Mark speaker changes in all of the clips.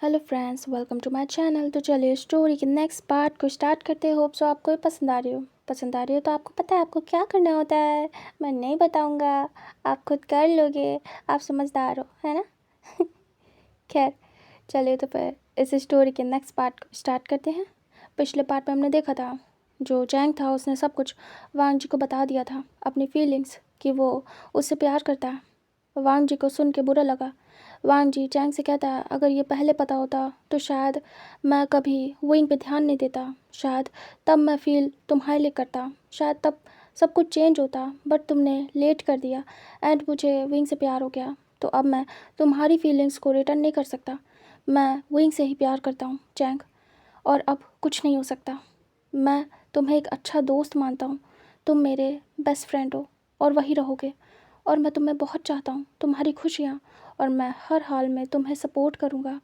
Speaker 1: Hello friends, welcome to my channel. तो चलिए story के नेक्स्ट पार्ट को स्टार्ट करते हैं। होप सो आपको ये पसंद आ रही हो तो आपको पता है आपको क्या करना होता है। मैं नहीं बताऊंगा, आप खुद कर लोगे। आप समझदार हो, है ना। खैर, चलिए तो फिर इस स्टोरी के नेक्स्ट पार्ट को स्टार्ट करते हैं। पिछले पार्ट में हमने देखा था जो चैंग था उसने सब कुछ वांग जी को बता दिया था, अपनी फीलिंग्स कि वो उससे प्यार करता है। वांग जी को सुन के बुरा लगा। वांग जी चैंग से कहता है, अगर ये पहले पता होता तो शायद मैं कभी विंग पे ध्यान नहीं देता, शायद तब मैं फील तुम्हारे लिए करता, शायद तब सब कुछ चेंज होता, बट तुमने लेट कर दिया एंड मुझे विंग से प्यार हो गया। तो अब मैं तुम्हारी फीलिंग्स को रिटर्न नहीं कर सकता। मैं विंग से ही प्यार करता हूँ चैंग, और अब कुछ नहीं हो सकता। मैं तुम्हें एक अच्छा दोस्त मानता हूँ, तुम मेरे बेस्ट फ्रेंड हो और वही रहोगे। और मैं तुम्हें बहुत चाहता हूँ, तुम्हारी खुशियाँ, और मैं हर हाल में तुम्हें सपोर्ट करूँगा।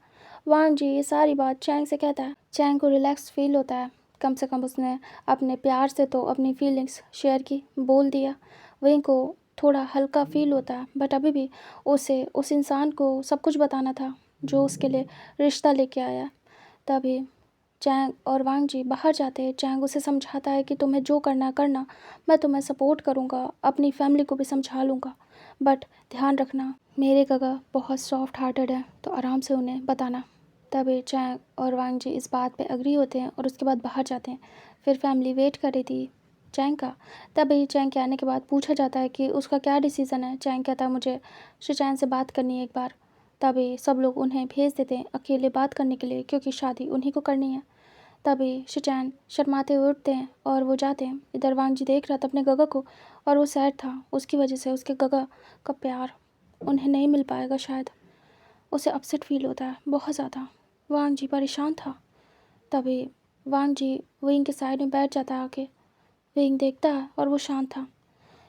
Speaker 1: वांग जी ये सारी बात चैंग से कहता है। चैंग को रिलैक्स फील होता है, कम से कम उसने अपने प्यार से तो अपनी फीलिंग्स शेयर की, बोल दिया। विंग को थोड़ा हल्का फील होता है, बट अभी भी उसे उस इंसान को सब कुछ बताना था जो उसके लिए रिश्ता लेके आया। तभी चैंग और वांग जी बाहर जाते हैं। चैंग उसे समझाता है कि तुम्हें जो करना है करना, मैं तुम्हें सपोर्ट करूँगा, अपनी फैमिली को भी समझा लूँगा, बट ध्यान रखना मेरे गगा बहुत सॉफ्ट हार्टेड है, तो आराम से उन्हें बताना। तभी चैंग और वांग जी इस बात पे एग्री होते हैं और उसके बाद बाहर जाते हैं। फिर फैमिली वेट कर रही थी चैंग का। तभी चैंग के आने के बाद पूछा जाता है कि उसका क्या डिसीज़न है। चैंग कहता है, मुझे शिचैन से बात करनी है एक बार। तभी सब लोग उन्हें भेज देते हैं अकेले बात करने के लिए, क्योंकि शादी उन्हीं को करनी है। तभी शिचैन शर्माते हुए उठते हैं और वो जाते हैं। इधर वांग जी देख रहा था अपने गगा को, और वो सैड था उसकी वजह से। उसके गगा का प्यार उन्हें नहीं मिल पाएगा शायद। उसे अपसेट फील होता है बहुत ज़्यादा। वांग जी परेशान था। तभी वांग जी विंग के साइड में बैठ जाता है आके। विंग देखता है और वो शांत था।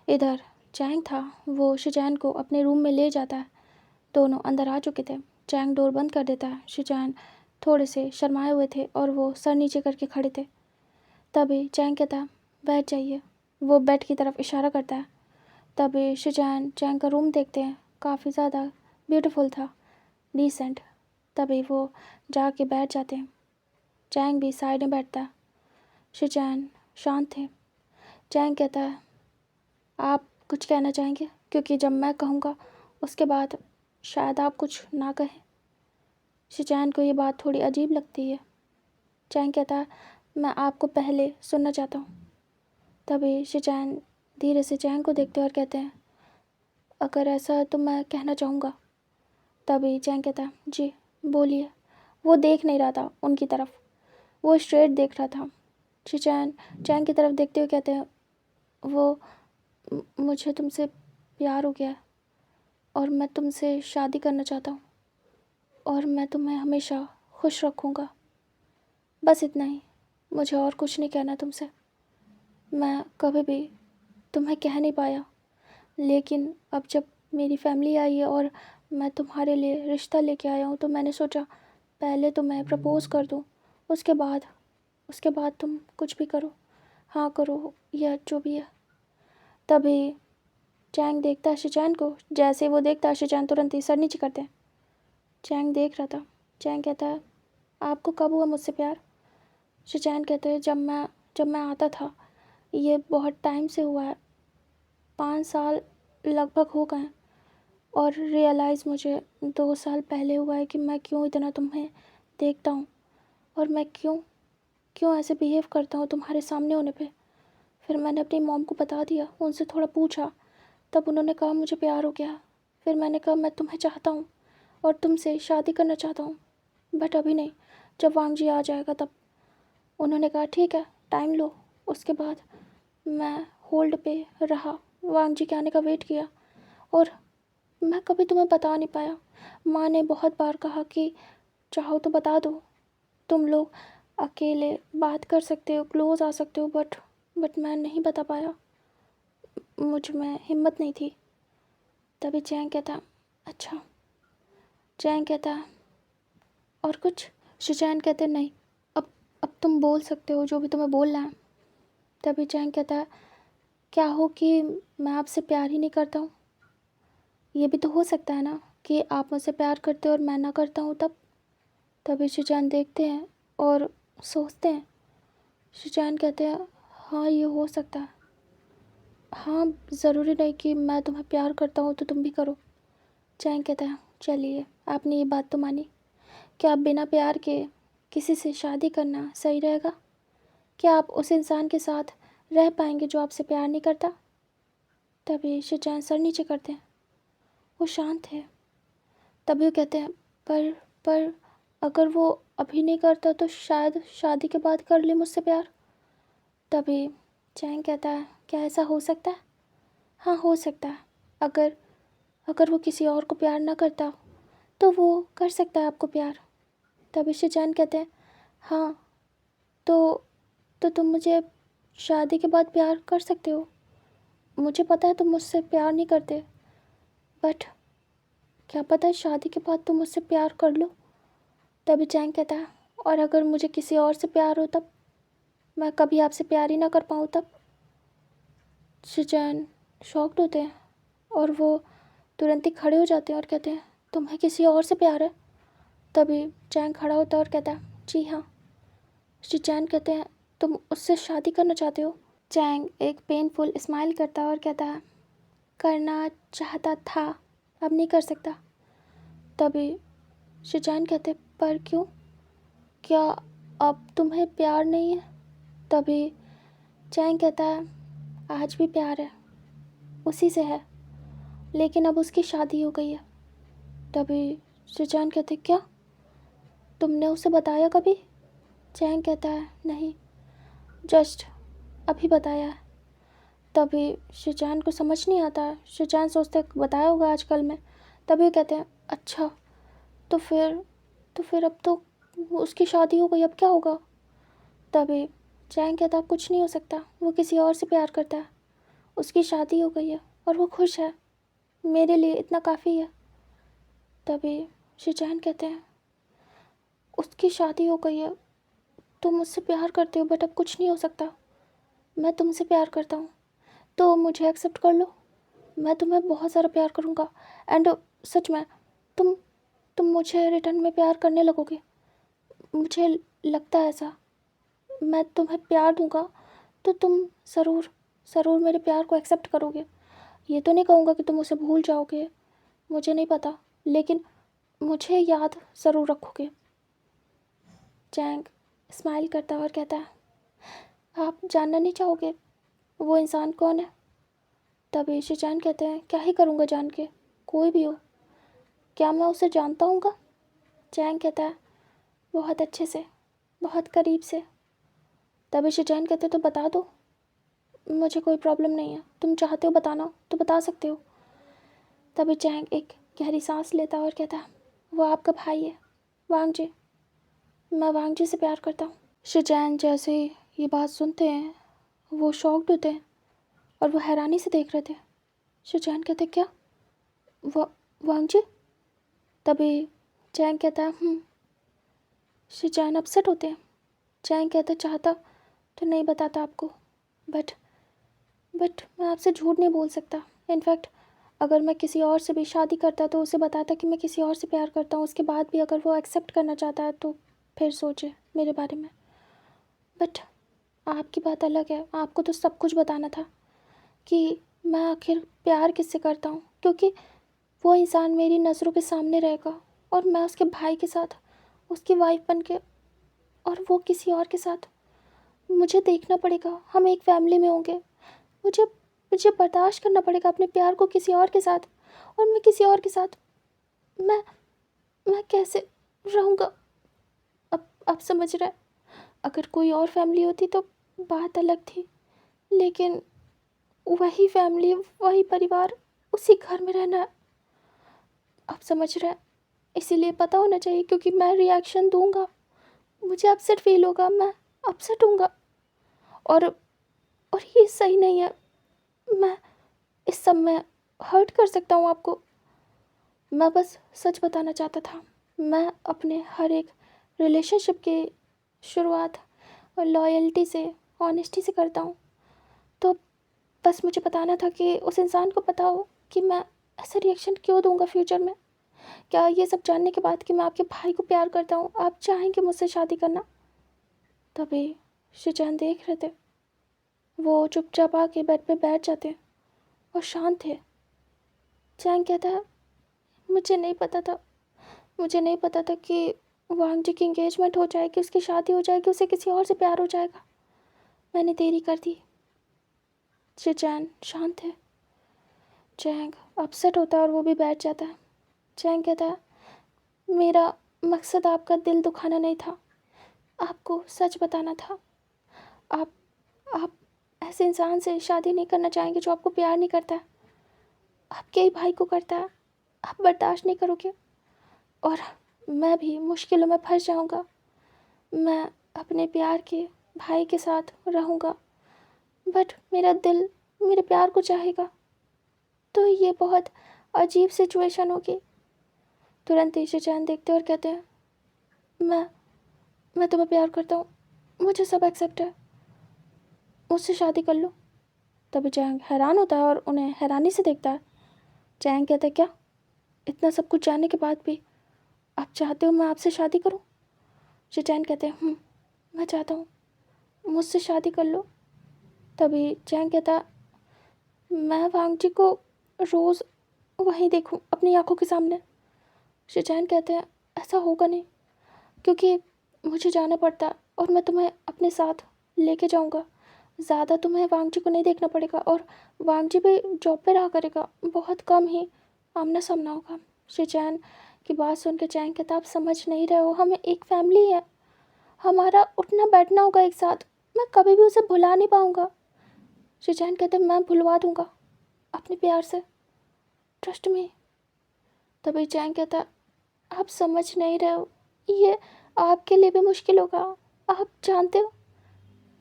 Speaker 1: इधर चैंग था, वो शिचैन को अपने रूम में ले जाता है। दोनों अंदर आ चुके थे। चैंग डोर बंद कर देता है। शिचैन थोड़े से शर्माए हुए थे और वो सर नीचे करके खड़े थे। तभी चैंग कहता है, बैठ जाइए। वो बेड की तरफ इशारा करता है। तभी शिचैन चैंग का रूम देखते हैं, काफ़ी ज़्यादा ब्यूटीफुल था, डिसेंट। तभी वो जाके बैठ जाते हैं। चैंग भी साइड में बैठता है। शिचैन शांत थे। चैंग कहता है, आप कुछ कहना चाहेंगे, क्योंकि जब मैं कहूँगा उसके बाद शायद आप कुछ ना कहें। शिचैन को ये बात थोड़ी अजीब लगती है। चैंग कहता है, मैं आपको पहले सुनना चाहता हूँ। तभी शिचैन धीरे से चैंग को देखते हैं और कहते हैं, अगर ऐसा है तो मैं कहना चाहूँगा। तभी चैंग कहता है, जी बोलिए। वो देख नहीं रहा था उनकी तरफ, वो स्ट्रेट देख रहा था। शिचैन चैंग की तरफ देखते हुए कहते हैं, वो मुझे तुमसे प्यार हो गया है और मैं तुमसे शादी करना चाहता हूँ, और मैं तुम्हें हमेशा खुश रखूँगा। बस इतना ही, मुझे और कुछ नहीं कहना तुमसे। मैं कभी भी तुम्हें कह नहीं पाया, लेकिन अब जब मेरी फैमिली आई है और मैं तुम्हारे लिए रिश्ता लेके आया हूँ, तो मैंने सोचा पहले तो मैं प्रपोज़ कर दूँ, उसके बाद तुम कुछ भी करो, हाँ करो या जो भी है। तभी चैंग देखता है शिचैन को। जैसे वो देखता है शिचैन तुरंत ही सर नीचे करते हैं। चैंग देख रहा था। चैंग कहता है, आपको कब हुआ मुझसे प्यार। शिचैन कहते हैं, जब मैं आता था। ये बहुत टाइम से हुआ है, 5 साल लगभग हो गए हैं। और रियलाइज़ मुझे 2 साल पहले हुआ है कि मैं क्यों इतना तुम्हें देखता हूँ, और मैं क्यों क्यों ऐसे बिहेव करता हूँ तुम्हारे सामने होने पे। फिर मैंने अपनी मॉम को बता दिया, उनसे थोड़ा पूछा, तब उन्होंने कहा मुझे प्यार हो गया। फिर मैंने कहा मैं तुम्हें चाहता हूँ और तुमसे शादी करना चाहता हूँ, बट अभी नहीं, जब वांग जी आ जाएगा तब। उन्होंने कहा ठीक है, टाइम लो। उसके बाद मैं होल्ड पे रहा, वांग जी के आने का वेट किया, और मैं कभी तुम्हें बता नहीं पाया। माँ ने बहुत बार कहा कि चाहो तो बता दो, तुम लोग अकेले बात कर सकते हो, क्लोज आ सकते हो, बट मैं नहीं बता पाया, मुझ में हिम्मत नहीं थी। तभी चैंग कहता, अच्छा। चैंग कहता, और कुछ। शिचैन कहते, नहीं, अब तुम बोल सकते हो जो भी तुम्हें बोलना है। तभी चैंग कहता, क्या हो कि मैं आपसे प्यार ही नहीं करता हूँ। ये भी तो हो सकता है ना कि आप मुझसे प्यार करते हो और मैं ना करता हूँ तब। तभी शिजान देखते हैं और सोचते हैं। शिजान कहते हैं हाँ ये हो सकता है, हाँ ज़रूरी नहीं कि मैं तुम्हें प्यार करता हूँ तो तुम भी करो। चैंग कहता है चलिए आपने ये बात तो मानी, क्या आप बिना प्यार के किसी से शादी करना सही रहेगा? क्या आप उस इंसान के साथ रह पाएंगे जो आपसे प्यार नहीं करता? तभी शिजान सर नीचे करते हैं, वो शांत है। तभी वो कहते हैं पर अगर वो अभी नहीं करता तो शायद शादी के बाद कर ले मुझसे प्यार। तभी चैंग कहता है क्या ऐसा हो सकता है? हाँ हो सकता है। अगर अगर वो किसी और को प्यार ना करता तो वो कर सकता है आपको प्यार। तभी शिजान कहते हैं हाँ तो तुम मुझे शादी के बाद प्यार कर सकते हो। मुझे पता है तुम मुझसे प्यार नहीं करते, बट क्या पता है शादी के बाद तुम मुझसे प्यार कर लो। तभी चैंग कहता है और अगर मुझे किसी और से प्यार हो तब? मैं कभी आपसे प्यार ही ना कर पाऊँ तब? शिजान शॉक्ड होते हैं और वो तुरंत ही खड़े हो जाते हैं और कहते हैं तुम्हें किसी और से प्यार है? तभी चैंग खड़ा होता है और कहता है जी हाँ। शिजान कहते हैं तुम उससे शादी करना चाहते हो? चैंग एक पेनफुल स्माइल करता है और कहता है करना चाहता था, अब नहीं कर सकता। तभी शिजान कहते पर क्यों, क्या अब तुम्हें प्यार नहीं है? तभी चैंग कहता है आज भी प्यार है, उसी से है, लेकिन अब उसकी शादी हो गई है। तभी शिजान कहते क्या, तुमने उसे बताया कभी? चैंग कहता है नहीं, जस्ट अभी बताया है। तभी शिजान को समझ नहीं आता है। शिजान सोचते बताया होगा आजकल में। तभी कहते हैं अच्छा तो फिर अब तो उसकी शादी हो गई, अब क्या होगा? तभी चैंग कहता कुछ नहीं हो सकता, वो किसी और से प्यार करता है, उसकी शादी हो गई है और वो खुश है, मेरे लिए इतना काफ़ी है। तभी शिजान कहते हैं उसकी शादी हो गई है, तुम मुझसे प्यार करते हो बट अब कुछ नहीं हो सकता। मैं तुमसे प्यार करता हूँ तो मुझे एक्सेप्ट कर लो, मैं तुम्हें बहुत सारा प्यार करूँगा। एंड सच में तुम तुम मुझे रिटर्न में प्यार करने लगोगे, मुझे लगता है ऐसा। मैं तुम्हें प्यार दूंगा तो तुम ज़रूर ज़रूर मेरे प्यार को एक्सेप्ट करोगे। ये तो नहीं कहूँगा कि तुम उसे भूल जाओगे, मुझे नहीं पता, लेकिन मुझे याद ज़रूर रखोगे। चैंग स्माइल करता है और कहता है आप जानना नहीं चाहोगे वो इंसान कौन है? तभी शिजान कहते हैं क्या ही करूँगा जान के, कोई भी हो, क्या मैं उसे जानता हूँगा? चैंग कहता है बहुत अच्छे से, बहुत करीब से। तभी शिजान कहते तो बता दो, मुझे कोई प्रॉब्लम नहीं है, तुम चाहते हो बताना तो बता सकते हो। तभी चैंग एक गहरी सांस लेता है और कहता है वो आपका भाई है, वांग जी, मैं वांग जी से प्यार करता हूँ। शिजैन जैसे ही ये बात सुनते हैं वो शॉक्ड होते हैं और वो हैरानी से देख रहे थे। शिजैन कहते क्या, वांग जी? तभी चैंग कहता है शिजैन अपसेट होते हैं। चैंग कहता चाहता तो नहीं बताता आपको, बट मैं आपसे झूठ नहीं बोल सकता। इनफैक्ट अगर मैं किसी और से भी शादी करता तो उसे बताता कि मैं किसी और से प्यार करता हूँ, उसके बाद भी अगर वो एक्सेप्ट करना चाहता है तो फिर सोचे मेरे बारे में। बट आपकी बात अलग है, आपको तो सब कुछ बताना था कि मैं आखिर प्यार किससे करता हूँ, क्योंकि वो इंसान मेरी नज़रों के सामने रहेगा और मैं उसके भाई के साथ उसकी वाइफ बन के, और वो किसी और के साथ। मुझे देखना पड़ेगा, हम एक फैमिली में होंगे, मुझे मुझे बर्दाश्त करना पड़ेगा अपने प्यार को किसी और के साथ, और मैं किसी और के साथ मैं मैं कैसे रहूँगा? अब समझ रहे हैं? अगर कोई और फैमिली होती तो बात अलग थी, लेकिन वही फैमिली, वही परिवार, उसी घर में रहना है। अब समझ रहे हैं? इसीलिए पता होना चाहिए, क्योंकि मैं रिएक्शन दूंगा मुझे अपसेट फील होगा, मैं अपसेट हूँगा, और ये सही नहीं है। मैं इस सब में हर्ट कर सकता हूँ आपको। मैं बस सच बताना चाहता था। मैं अपने हर एक रिलेशनशिप की शुरुआत लॉयल्टी से, ऑनेस्टी से करता हूँ। तो बस मुझे बताना था कि उस इंसान को पता हो कि मैं ऐसा रिएक्शन क्यों दूंगा फ्यूचर में। क्या ये सब जानने के बाद कि मैं आपके भाई को प्यार करता हूँ आप चाहेंगे मुझसे शादी करना? तभी शिचैन देख रहे थे, वो चुपचाप आके बेड पे बैठ जाते और शांत थे। चैंग कहता है, मुझे नहीं पता था कि वांग जी की एंगेजमेंट हो जाएगी, उसकी शादी हो जाएगी, उसे किसी और से प्यार हो जाएगा। मैंने देरी कर दी। शिचैन शांत है। चैंग अपसेट होता है और वो भी बैठ जाता है। चैंग कहता है, मेरा मकसद आपका दिल दुखाना नहीं था, आपको सच बताना था। आप आप ऐसे इंसान से शादी नहीं करना चाहेंगे जो आपको प्यार नहीं करता है, आपके ही भाई को करता है। आप बर्दाश्त नहीं करोगे और मैं भी मुश्किलों में फंस जाऊंगा। मैं अपने प्यार के भाई के साथ रहूंगा, बट मेरा दिल मेरे प्यार को चाहेगा, तो ये बहुत अजीब सिचुएशन होगी। तुरंत ही शिचैन देखते और कहते हैं, मैं तुम्हें प्यार करता हूँ, मुझे सब एक्सेप्ट है, मुझसे शादी कर लो। तभी चैंग हैरान होता है और उन्हें हैरानी से देखता है। चैंग कहते हैं, क्या इतना सब कुछ जानने के बाद भी आप चाहते हो मैं आपसे शादी करूं? शिचैन कहते हैं, मैं चाहता हूँ, मुझसे शादी कर लो। तभी चैंग कहता है, मैं वांग जी को रोज़ वहीं देखूं अपनी आंखों के सामने। शिचैन कहते हैं, ऐसा होगा नहीं, क्योंकि मुझे जाना पड़ता है और मैं तुम्हें अपने साथ लेके जाऊंगा। ज़्यादा तुम्हें वांग जी को नहीं देखना पड़ेगा और वांग जी भी जॉब पे रहा करेगा, बहुत कम ही आमना सामना होगा। शिचैन की बात सुन के चैंग कहता, आप समझ नहीं रहे हो, हमें एक फैमिली है, हमारा उठना बैठना होगा एक साथ, मैं कभी भी उसे भुला नहीं पाऊँगा। शिचैन कहते, मैं भुलवा दूँगा अपने प्यार से, ट्रस्ट में। तभी चैंग कहता, आप समझ नहीं रहे हो, ये आपके लिए भी मुश्किल होगा, आप जानते हो।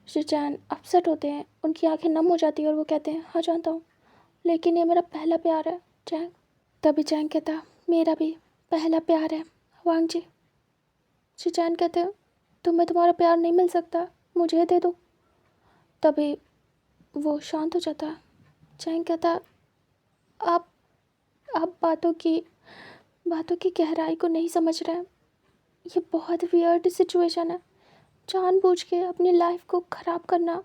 Speaker 1: शिचैन अपसेट होते हैं, उनकी आंखें नम हो जाती है और वो कहते हैं, हाँ जानता हूँ, लेकिन ये मेरा पहला प्यार है चैंग। तभी चैंग कहता, मेरा भी पहला प्यार है वांग जी। शिचैन कहते हैं, तुम्हें तुम्हारा प्यार नहीं मिल सकता, मुझे दे दो। तभी वो शांत हो जाता है। चैंग कहता, आप आप बातों की गहराई को नहीं समझ रहे हैं, ये बहुत वियर्ड सिचुएशन है, जानबूझ के अपनी लाइफ को ख़राब करना,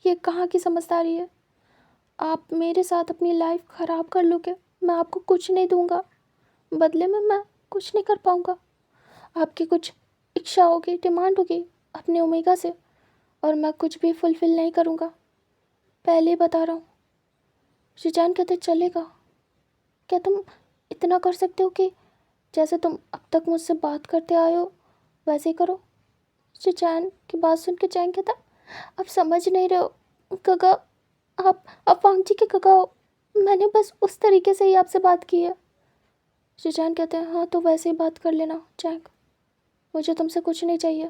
Speaker 1: ये कहाँ की समझदारी है? आप मेरे साथ अपनी लाइफ ख़राब कर लोगे, मैं आपको कुछ नहीं दूंगा, बदले में मैं कुछ नहीं कर पाऊंगा। आपकी कुछ इच्छा होगी, डिमांड होगी अपने ओमेगा से, और मैं कुछ भी फुलफ़िल नहीं करूंगा, पहले ही बता रहा हूँ। शिजान कहते, चलेगा? क्या तुम इतना कर सकते हो कि जैसे तुम अब तक मुझसे बात करते आए हो वैसे ही करो? शिजान की बात सुन के चैन कहता, आप समझ नहीं रहे हो गगा, आप वांग जी के गगा हो, मैंने बस उस तरीके से ही आपसे बात की है। शिजान कहते हैं, हाँ तो वैसे ही बात कर लेना चैंग, मुझे तुमसे कुछ नहीं चाहिए।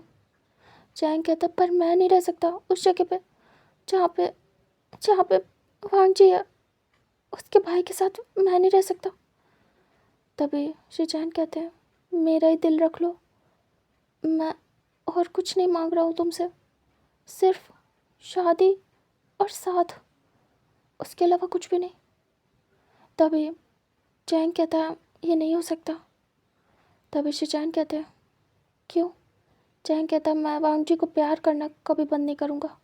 Speaker 1: चैंग कहता, पर मैं नहीं रह सकता उस जगह पे जहाँ पे वांग जी है, उसके भाई के साथ मैं नहीं रह सकता। तभी शिजान कहते हैं, मेरा ही दिल रख लो, मैं और कुछ नहीं मांग रहा हूँ तुमसे, सिर्फ शादी और साथ, उसके अलावा कुछ भी नहीं। तभी चैंग कहता है, ये नहीं हो सकता। तभी शिजान कहते हैं, क्यों? चैंग कहता है, मैं वांग जी को प्यार करना कभी बंद नहीं करूँगा।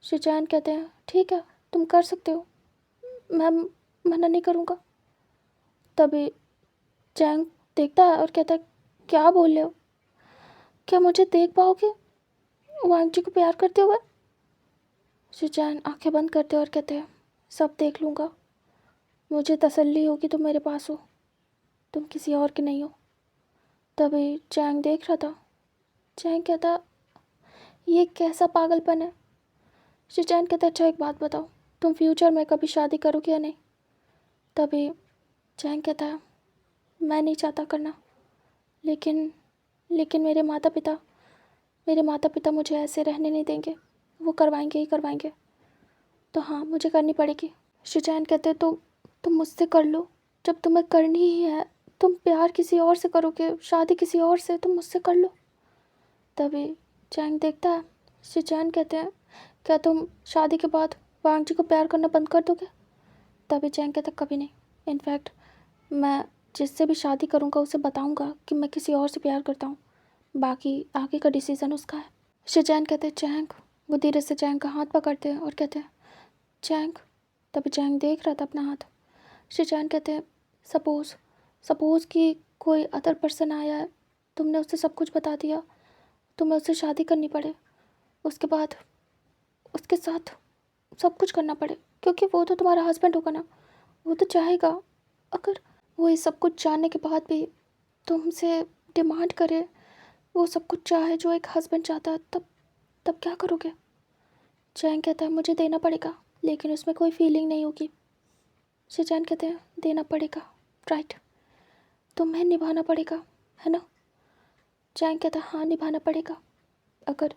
Speaker 1: शिजान कहते हैं, ठीक है तुम कर सकते हो, मैं मना नहीं करूँगा। तभी चैंग देखता है और कहता है, क्या बोल रहे हो? क्या मुझे देख पाओगे वांग जी को प्यार करते हुए? शिजान आंखें बंद करते और कहते हैं, सब देख लूँगा, मुझे तसल्ली होगी तुम मेरे पास हो, तुम किसी और की नहीं हो। तभी चैंग देख रहा था। चैंग कहता, ये कैसा पागलपन है? शिजान कहता, अच्छा एक बात बताओ, तुम फ्यूचर में कभी शादी करोगे या नहीं? तभी चैंग कहता है, मैं नहीं चाहता करना, लेकिन लेकिन मेरे माता पिता मुझे ऐसे रहने नहीं देंगे, वो करवाएंगे ही करवाएंगे, तो हाँ मुझे करनी पड़ेगी। शिजान कहते, तो तुम मुझसे कर लो, जब तुम्हें करनी ही है, तुम प्यार किसी और से करोगे, शादी किसी और से, तुम मुझसे कर लो। तभी चैंग देखता है। शिजान कहते हैं, क्या तुम शादी के बाद वांग जी को प्यार करना बंद कर दोगे? तभी चैंग कहता, कभी नहीं, इनफैक्ट मैं जिससे भी शादी करूँगा उसे बताऊँगा कि मैं किसी और से प्यार करता हूँ, बाकी आगे का डिसीज़न उसका है। शिजैन कहते हैं चैंग। वो धीरे से चैंग का हाथ पकड़ते हैं और कहते हैं चैंग। तभी चैंग देख रहा था अपना हाथ। शिजैन कहते हैं सपोज़ कि कोई अदर पर्सन आया है, तुमने उसे सब कुछ बता दिया, तुम्हें उससे शादी करनी पड़े, उसके बाद उसके साथ सब कुछ करना पड़े, क्योंकि वो तो तुम्हारा हस्बैंड होगा ना, वो तो चाहेगा। अगर वो ये सब कुछ जानने के बाद भी तुमसे डिमांड करे, वो सब कुछ चाहे जो एक हस्बैंड चाहता है, तब क्या करोगे? चैंग कहता है मुझे देना पड़ेगा, लेकिन उसमें कोई फीलिंग नहीं होगी। शिजैन कहते हैं देना पड़ेगा, राइट, तुम्हें निभाना पड़ेगा, है ना? चैंग कहता है हाँ, निभाना पड़ेगा। अगर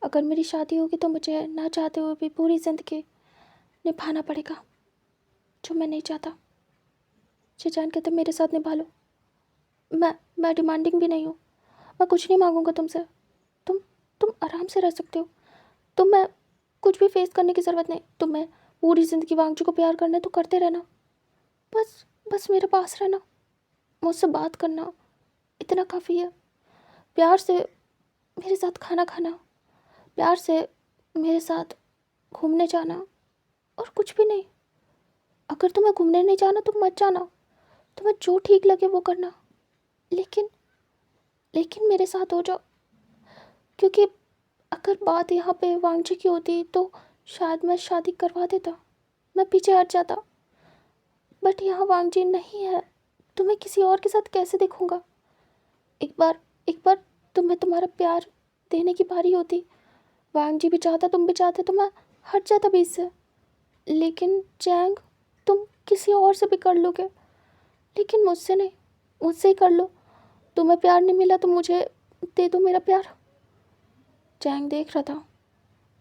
Speaker 1: अगर मेरी शादी होगी तो मुझे ना चाहते हुए भी पूरी ज़िंदगी निभाना पड़ेगा, जो मैं नहीं चाहता। शिजैन कहते मेरे साथ निभा लो। मैं डिमांडिंग भी नहीं हूँ, मैं कुछ नहीं मांगूंगा तुमसे। तुम आराम से रह सकते हो। तुम्हें कुछ भी फेस करने की ज़रूरत नहीं। तुम्हें पूरी ज़िंदगी वांगचू को प्यार करना है तो करते रहना, बस मेरे पास रहना, मुझसे बात करना, इतना काफ़ी है। प्यार से मेरे साथ खाना खाना, प्यार से मेरे साथ घूमने जाना, और कुछ भी नहीं। अगर तुम्हें घूमने नहीं जाना तो मत जाना, तुम्हें जो ठीक लगे वो करना, लेकिन मेरे साथ हो जाओ। क्योंकि अगर बात यहाँ पे वांगजी की होती तो शायद मैं शादी करवा देता, मैं पीछे हट जाता। बट यहाँ वांगजी नहीं है, तुम्हें किसी और के साथ कैसे देखूँगा? एक बार तुम्हें तुम्हारा प्यार देने की बारी होती, वांगजी भी चाहता, तुम भी चाहते, तो मैं हट जाता बीच से। लेकिन चैंग, तुम किसी और से भी कर लोगे, लेकिन मुझसे नहीं, मुझसे ही कर लो। तुम्हें प्यार नहीं मिला तो मुझे दे दो मेरा प्यार। चैंग देख रहा था।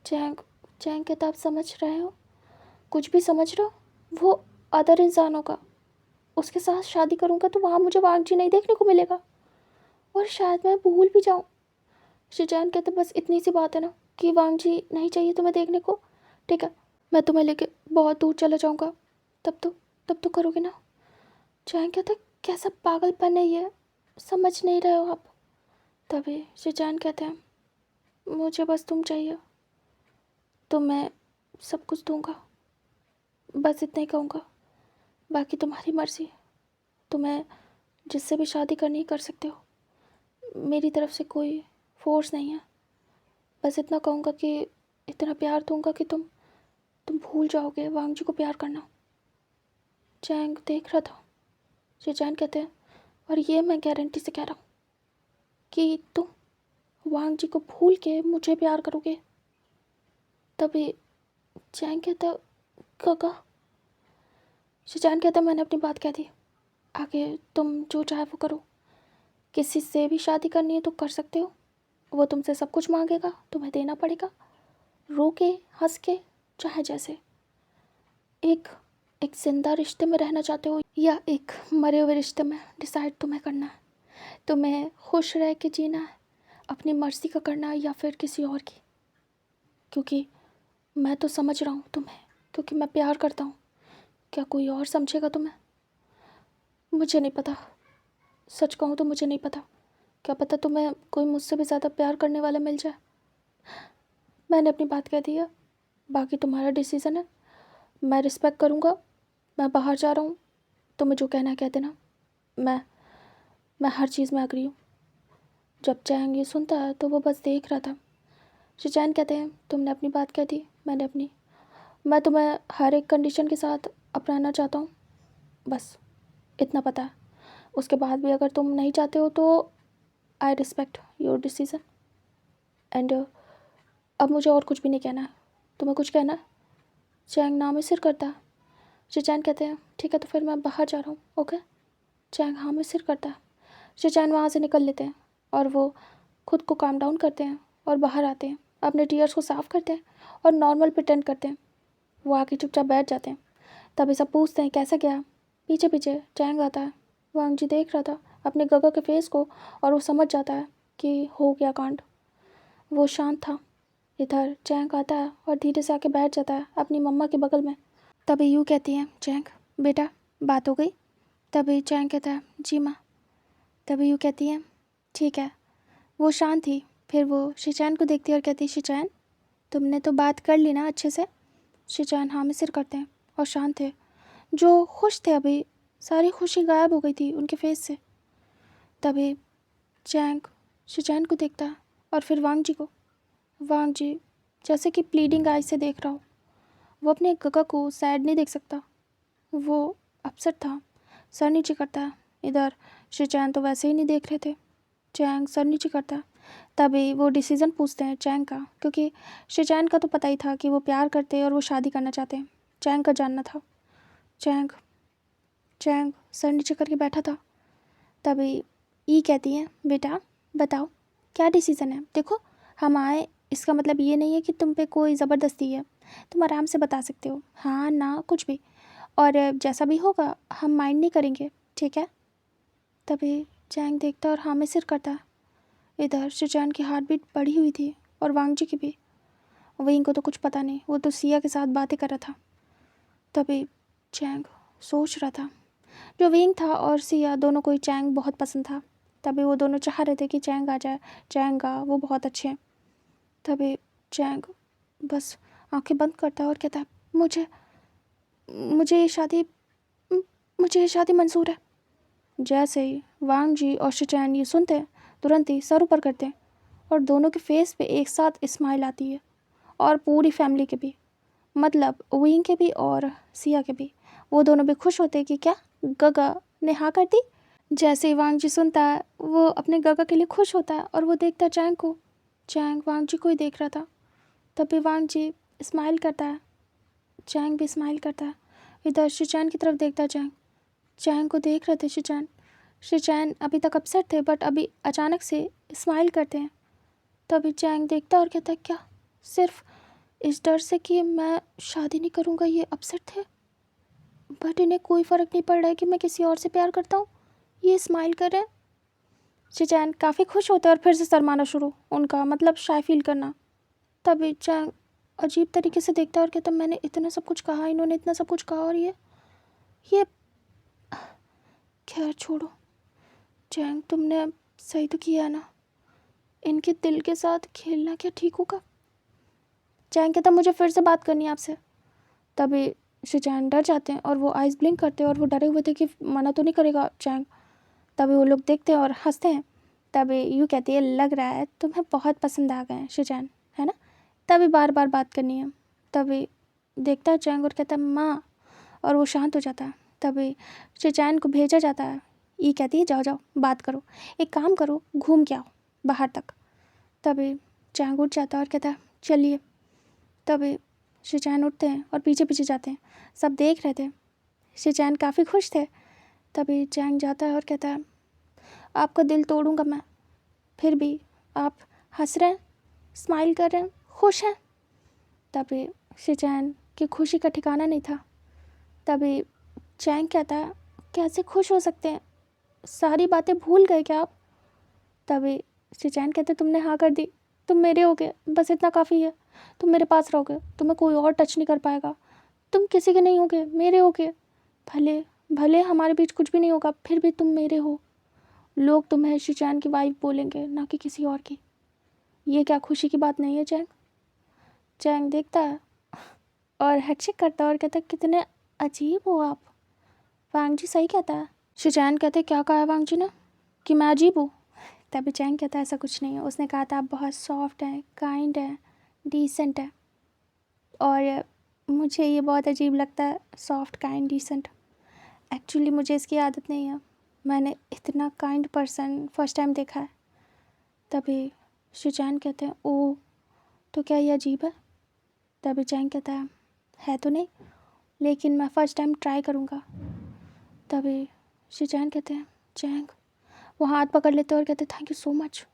Speaker 1: चैंग कहता आप समझ रहे हो? कुछ भी समझ रहे हो? वो अदर इंसान होगा, उसके साथ शादी करूँगा तो वहाँ मुझे वांगजी नहीं देखने को मिलेगा, और शायद मैं भूल भी जाऊँ। शिजैन कहते बस इतनी सी बात है ना कि वांगजी नहीं चाहिए तुम्हें देखने को, ठीक है, मैं तुम्हें लेके बहुत दूर चला जाऊँगा, तब तो करोगे ना? चैंग कहते कैसा पागलपन है ये, समझ नहीं रहे हो आप? तभी शिजैन कहते हैं मुझे बस तुम चाहिए, तो मैं सब कुछ दूंगा, बस इतना ही कहूँगा, बाकी तुम्हारी मर्ज़ी। तुम्हें जिससे भी शादी करनी कर सकते हो, मेरी तरफ से कोई फोर्स नहीं है। बस इतना कहूँगा कि इतना प्यार दूंगा कि तुम भूल जाओगे वांगजी को प्यार करना। चैंग देख रहा था। शिजैन कहते हैं और ये मैं गारंटी से कह रहा हूँ कि तुम वांगजी को भूल के मुझे प्यार करोगे। तभी चैंग कहता काका। शिजैन कहता मैंने अपनी बात कह दी, आगे तुम जो चाहे वो करो। किसी से भी शादी करनी है तो कर सकते हो, वो तुमसे सब कुछ मांगेगा, तुम्हें देना पड़ेगा, रो के हंस के, चाहे जैसे। एक एक जिंदा रिश्ते में रहना चाहते हो या एक मरे हुए रिश्ते में, डिसाइड तुम्हें करना है। तुम्हें खुश रह के जीना है, अपनी मर्ज़ी का करना है, या फिर किसी और की। क्योंकि मैं तो समझ रहा हूँ तुम्हें, क्योंकि मैं प्यार करता हूँ। क्या कोई और समझेगा तुम्हें? मुझे नहीं पता, सच कहूँ तो मुझे नहीं पता। क्या पता तुम्हें कोई मुझसे भी ज़्यादा प्यार करने वाला मिल जाए। मैंने अपनी बात कह दी है, बाकी तुम्हारा डिसीज़न है। मैं रिस्पेक्ट करूँगा। मैं बाहर जा रहा हूँ, तुम्हें जो कहना है कह देना। मैं हर चीज़ में एग्री हूँ। जब चैंग ये सुनता है तो वो बस देख रहा था। शिजैन कहते हैं तुमने अपनी बात कह दी, मैंने अपनी। मैं तुम्हें हर एक कंडीशन के साथ अपनाना चाहता हूँ, बस इतना पता है। उसके बाद भी अगर तुम नहीं चाहते हो तो I respect your decision. And अब मुझे और कुछ भी नहीं कहना है। तुम्हें कुछ कहना है? चैंग नाम में सिर करता है। शिजैन कहते हैं ठीक है, तो फिर मैं बाहर जा रहा हूँ, ओके। चैंग हाँ में सिर करता है। शिजैन वहाँ से निकल लेते हैं और वो खुद को काम डाउन करते हैं और बाहर आते हैं, अपने टीयर्स को साफ़ करते हैं और नॉर्मल प्रिटेंड करते हैं। वो आके चुपचाप बैठ जाते हैं। तभी सब पूछते हैं कैसा गया। पीछे पीछे चैंग आता है। वांगजी देख रहा था अपने गगा के फेस को, और वो समझ जाता है कि हो गया कांड। वो शांत था। इधर चैंग आता है और धीरे से आके बैठ जाता है अपनी मम्मा के बगल में। तभी यूँ कहती हैं चैंग बेटा, बात हो गई? तभी चैंग कहता है जी माँ। तभी यू कहती है ठीक है। वो शांत थी, फिर वो शिचैन को देखती है और कहती है शिचैन तुमने तो बात कर ली ना अच्छे से। शिचैन हाँ में सिर करते हैं और शांत थे, जो खुश थे। अभी सारी खुशी गायब हो गई थी उनके फेस से। तभी चैंग शिचैन को देखता है और फिर वांग जी को। वांग जी जैसे कि प्लीडिंग आई से देख रहा हो। वो अपने गगा को सैड नहीं देख सकता, वो अपसेट था। सर नीचे करता है। इधर शिचैन तो वैसे ही नहीं देख रहे थे। चैंग सर नीचे करता है। तभी वो डिसीज़न पूछते हैं चैंग का, क्योंकि शिचैन का तो पता ही था कि वो प्यार करते हैं और वो शादी करना चाहते हैं। चैंग का जानना था। चैंग चैंग सर नीचे करके बैठा था। तभी ई कहती है बेटा बताओ क्या डिसीज़न है। देखो हम आए इसका मतलब ये नहीं है कि तुम पे कोई ज़बरदस्ती है, तुम आराम से बता सकते हो हाँ ना कुछ भी, और जैसा भी होगा हम माइंड नहीं करेंगे, ठीक है। तभी चैंग देखता और हाँ में सिर करता है। इधर शिचैन की हार्ट बीट बढ़ी हुई थी और वांग जी की भी। विंग को तो कुछ पता नहीं, वो तो सिया के साथ बातें कर रहा था। तभी चैंग सोच रहा था, जो विंग था और सिया दोनों को ही चैंग बहुत पसंद था। तभी वो दोनों चाह रहे थे कि चैंग आ जाए। चैंग का वो बहुत अच्छे हैं। तभी चैंग बस आंखें बंद करता है और कहता है मुझे मुझे ये शादी मुझे ये शादी मंजूर है। जैसे ही वांग जी और शिचैन ये सुनते हैं तुरंत ही सर ऊपर करते हैं और दोनों के फेस पे एक साथ स्माइल आती है, और पूरी फैमिली के भी, मतलब विंग के भी और सिया के भी। वो दोनों भी खुश होते हैं कि क्या गगा ने हाँ कर दी। जैसे ही वांग जी सुनता है वो अपने गगा के लिए खुश होता है और वो देखता है चैंग को। चैंग वांग जी को ही देख रहा था। तभी वांग जी स्माइल करता है, चैंग भी स्माइल करता है। इधर शिचैन की तरफ देखता है चैंग। चैंग को देख रहे थे शिचैन। शिचैन अभी तक अपसेट थे बट अभी अचानक से स्माइल करते हैं। तभी चैंग देखता और कहता है क्या सिर्फ इस डर से कि मैं शादी नहीं करूँगा ये अपसेट थे, बट इन्हें कोई फ़र्क नहीं पड़ रहा है कि मैं किसी और से प्यार करता हूँ, ये स्माइल कर रहे हैं। शिचैन काफ़ी खुश होते हैं और फिर से शर्माना शुरू, उनका मतलब शाय फील करना। तभी चैंग अजीब तरीके से देखता है और कहता मैंने इतना सब कुछ कहा, इन्होंने इतना सब कुछ कहा और ये खैर छोड़ो। चैंग तुमने सही तो किया है ना, इनके दिल के साथ खेलना क्या ठीक होगा। चैंग कहता मुझे फिर से बात करनी है आपसे। तभी शिचैन डर जाते हैं और वो आइज़ ब्लिंक करते हैं और वो डरे हुए थे कि मना तो नहीं करेगा चैंग। तभी वो लोग देखते हैं और हंसते हैं। तभी यूँ कहती है लग रहा है तुम्हें बहुत पसंद आ गए हैं शिचैन, है ना। तभी बार बार बात करनी है। तभी देखता है चैंग और कहता है माँ, और वो शांत हो जाता है। तभी शिचैन को भेजा जाता है। ये कहती है जाओ जाओ बात करो, एक काम करो घूम के आओ बाहर तक। तभी चैंग उठ जाता है और कहता है चलिए। तभी शिचैन उठते हैं और पीछे पीछे जाते हैं। सब देख रहे थे, शिचैन काफ़ी खुश थे। तभी चैंग जाता है और कहता है आपका दिल तोड़ूंगा मैं, फिर भी आप हंस रहे हैं, स्माइल कर रहे हैं, खुश हैं। तभी शिचैन की खुशी का ठिकाना नहीं था। तभी चैंग कहता है कैसे खुश हो सकते हैं, सारी बातें भूल गए क्या आप। तभी शिचैन कहते तुमने हाँ कर दी, तुम मेरे हो गए, बस इतना काफ़ी है। तुम मेरे पास रहोगे, तुम्हें कोई और टच नहीं कर पाएगा, तुम किसी के नहीं होगे, मेरे होगे। भले भले हमारे बीच कुछ भी नहीं होगा, फिर भी तुम मेरे हो। लोग तुम्हें शिचैन की वाइफ बोलेंगे, ना कि किसी और की। ये क्या खुशी की बात नहीं है चैंग। चैंग देखता है और हेडशेक करता है और कहता है कितने अजीब हो आप। वांग जी सही कहता है। शिचैन कहते क्या कहा है वांग जी ने, कि मैं अजीब हूँ। तभी चैंग कहता है ऐसा कुछ नहीं है, उसने कहा था आप बहुत सॉफ्ट हैं, काइंड हैं, डिसेंट है। और मुझे ये बहुत अजीब लगता है, सॉफ्ट काइंड डिसेंट। एक्चुअली मुझे इसकी आदत नहीं है, मैंने इतना काइंड पर्सन फर्स्ट टाइम देखा है। तभी शिचैन कहते हैं ओह तो क्या ये अजीब है। तभी चैंग कहता है तो नहीं, लेकिन मैं फ़र्स्ट टाइम ट्राई करूँगा। तभी शिचैन कहते हैं चैंग, वो हाथ पकड़ लेते हैं और कहते thank you so much,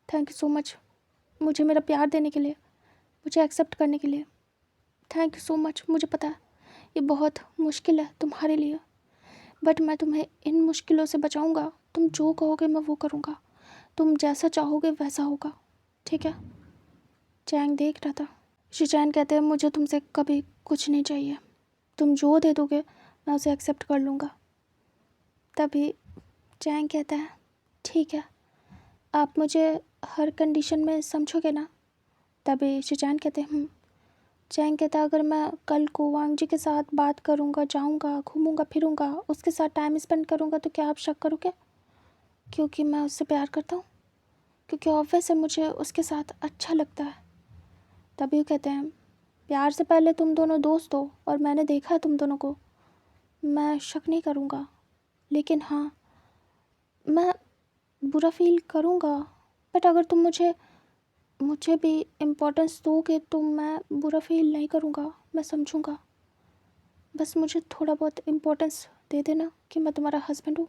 Speaker 1: thank you so much मुझे मेरा प्यार देने के लिए, मुझे एक्सेप्ट करने के लिए। Thank you so much. मुझे पता है ये बहुत मुश्किल है तुम्हारे लिए, बट मैं तुम्हें इन मुश्किलों से बचाऊँगा। तुम जो कहोगे मैं वो करूँगा, तुम जैसा चाहोगे वैसा होगा, ठीक है। चैंग देख रहा था। शिचैन कहते हैं मुझे तुमसे कभी कुछ नहीं चाहिए, तुम जो दे दोगे मैं उसे एक्सेप्ट कर लूँगा। तभी चैंग कहता है ठीक है, आप मुझे हर कंडीशन में समझोगे ना? तभी शिचान कहते हैं चैंग कहता है अगर मैं कल को वांग जी के साथ बात करूँगा, जाऊँगा, घूमूंगा फिरूँगा, उसके साथ टाइम स्पेंड करूँगा तो क्या आप शक करोगे? क्योंकि मैं उससे प्यार करता हूँ, क्योंकि ऑब्वियस है मुझे उसके साथ अच्छा लगता है। तभी वो कहते हैं प्यार से पहले तुम दोनों दोस्त हो और मैंने देखा है तुम दोनों को, मैं शक नहीं करूँगा, लेकिन हाँ मैं बुरा फील करूँगा, बट अगर तुम मुझे भी इम्पोर्टेंस दोगे तो मैं बुरा फील नहीं करूँगा, मैं समझूँगा। बस मुझे थोड़ा बहुत इम्पोर्टेंस दे देना कि मैं तुम्हारा हस्बैंड हूँ,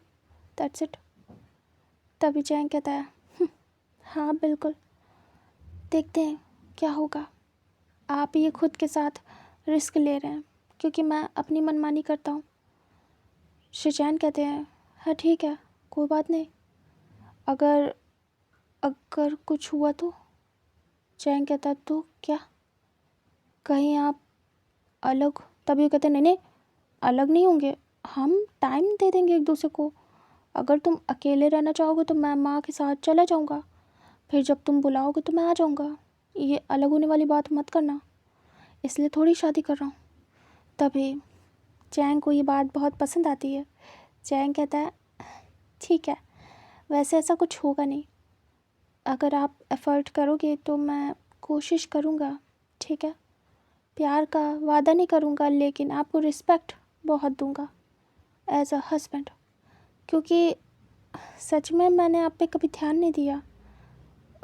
Speaker 1: दैट्स इट। तभी चैंग कहता है हाँ बिल्कुल, देखते हैं क्या होगा। आप ये खुद के साथ रिस्क ले रहे हैं क्योंकि मैं अपनी मनमानी करता हूँ। शिचैन कहते हैं हाँ ठीक है, कोई बात नहीं, अगर अगर कुछ हुआ तो? चैंग कहता तो क्या, कहीं आप अलग? तभी वो कहते नहीं नहीं, अलग नहीं होंगे, हम टाइम दे देंगे एक दूसरे को। अगर तुम अकेले रहना चाहोगे तो मैं माँ के साथ चला जाऊँगा, फिर जब तुम बुलाओगे तो मैं आ जाऊँगा। ये अलग होने वाली बात मत करना, इसलिए थोड़ी शादी कर रहा हूँ। तभी चैंग को ये बात बहुत पसंद आती है। चैंग कहता है ठीक है, वैसे ऐसा कुछ होगा नहीं, अगर आप एफ़र्ट करोगे तो मैं कोशिश करूँगा, ठीक है? प्यार का वादा नहीं करूँगा, लेकिन आपको रिस्पेक्ट बहुत दूँगा एज अ हस्बैंड, क्योंकि सच में मैंने आप पे कभी ध्यान नहीं दिया